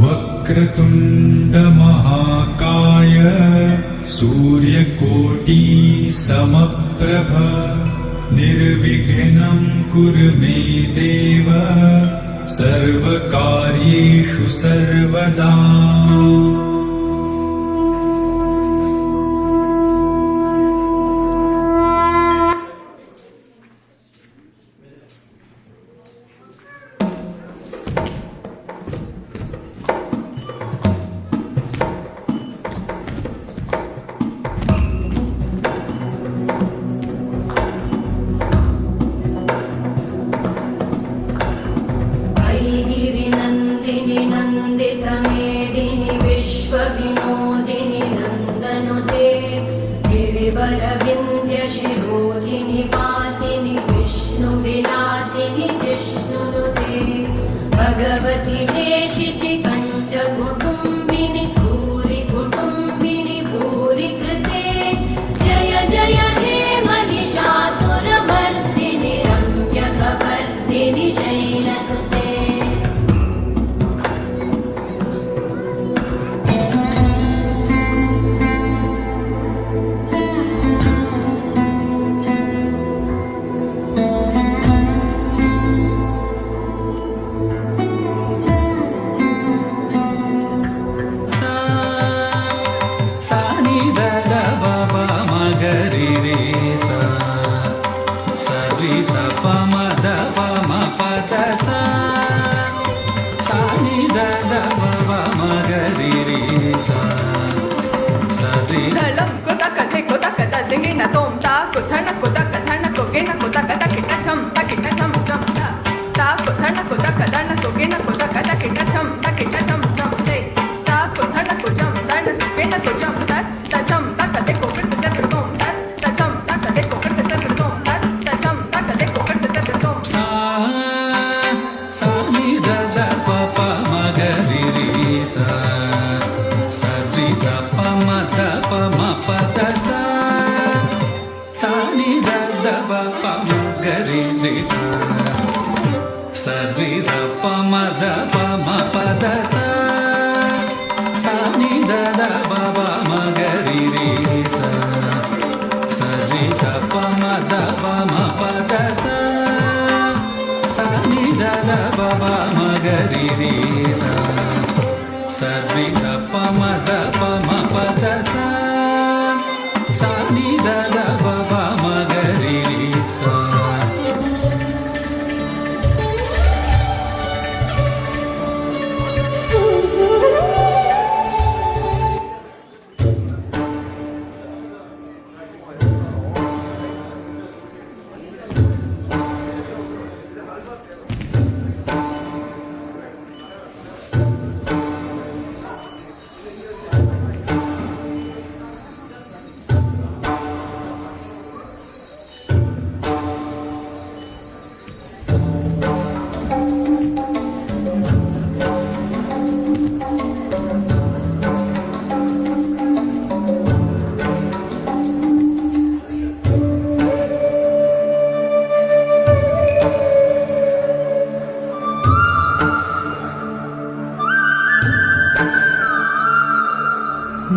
वक्रतुण्ड महाकाय सूर्यकोटि समप्रभ निर्विघ्नं कुरु मे देव सर्वकार्येषु सर्वदा। नन्दितमेदिनि विश्वविनोदिनि नन्दनुते गिरिवरविन्द्यशिरोधिनि वासिनि विष्णुविलासिनि जिष्णुनुते भगवति हेशिति कण्ठकुटुम्बिनि भूरि कुटुम्बिनि भूरि कृते जय जय हे Mahishasuramardini रम्यकवर्दिनि शैलसुते। Sari sa pa ma da pa ma pa da sa sa ni da da ba ba ma ga ri ri sa sari sa pa ma da pa ma pa da sa sa ni da da ba ba ma ga ri ri sa sari sa pa ma da pa ma pa da sa sa ni da da ba ba ma ga ri ri sa.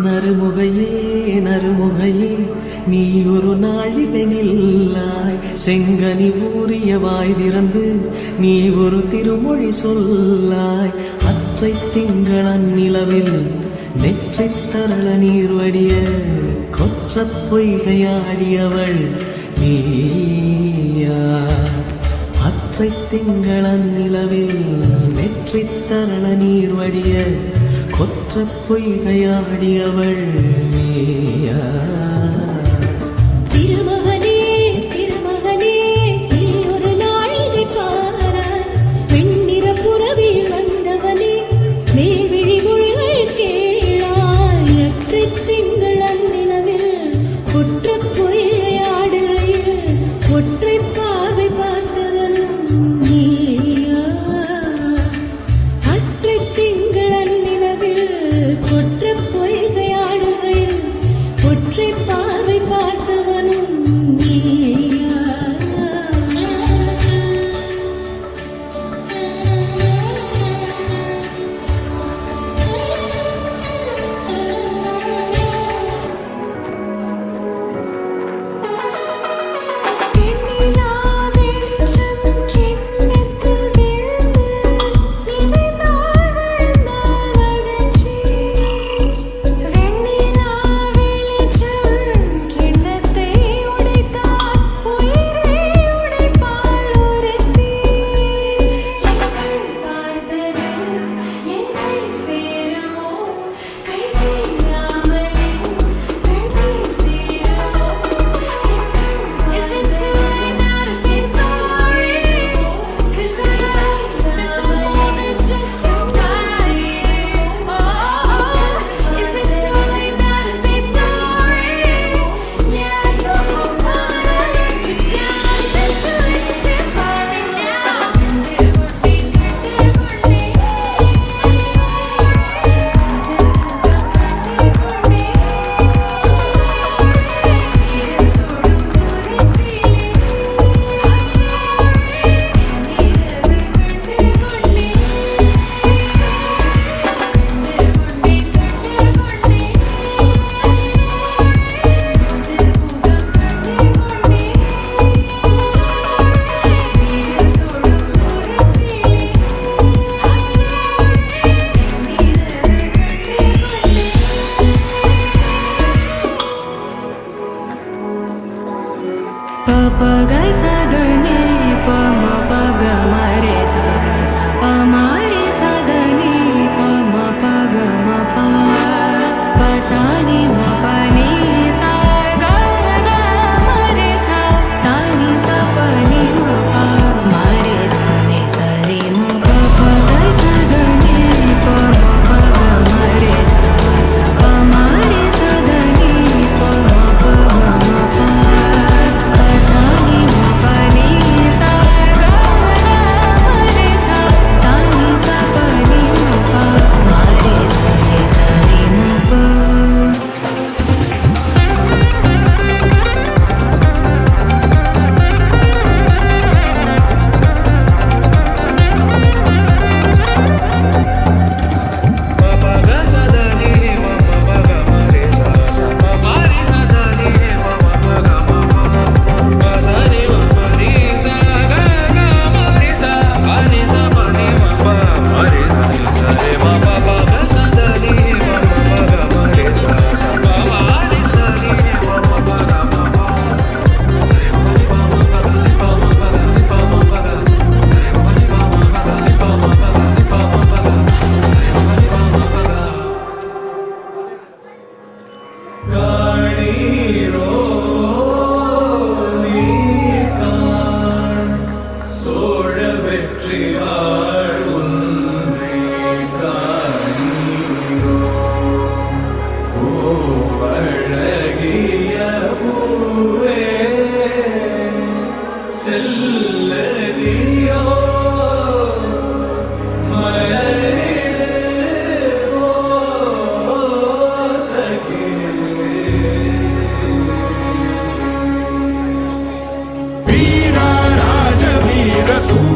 நறுமுகையே நறுமுகையே நீ ஒரு நாழிகை நில்லாய் செங்கனி ஊறிய வாய் திறந்து நீ ஒரு திருமொழி சொல்லாய் அற்றை திங்களன் நிலவில் நெற்றை தரள நீர் வடிய கொற்ற பொய்கையாடியவள் நீயா அற்றை திங்களன் நிலவில் நெற்றை தரள நீர் வடிய கொற்ற பொய்கையாடியவள் நீயா. திருமகனே திருமகனே நீ ஒரு நாழிகை பாராய் வெண்ணிற புறவில் வந்தவனே மேவிழி மொழிகள் கேளாய் அற்றை திங்கள் அந்நிலவில் குற்ற பொய்கையாடுகையில் ஒற்றை பார்வை பார்த்தவனும் நீயா அற்றை திங்கள் அந்நிலவில் கொற்ற பொய்கையாடுகையில் प ग सा ध नि प म प ग म रे सा सा प म रे सा ध नि प म प ग म प प सा नि म प नि सा ग ग म रे सा सा नि सा प नि म प म रे सा नि सा रे म प प ग सा ध नि प म प ग म रे सा सा प म रे सा ध नि प म प ग म प प सा नि म प नि सा ग ग म रे सा सा नि सा प नि म प म रे सा रे म प காணீரோ நீர்காண் சோழ வெற்றியாள் உன்னை காணீரோ ஓ அழகிய பூவே செல்லதியோ மலரிடு ஓ சகி வீர ராஜ வீர சூர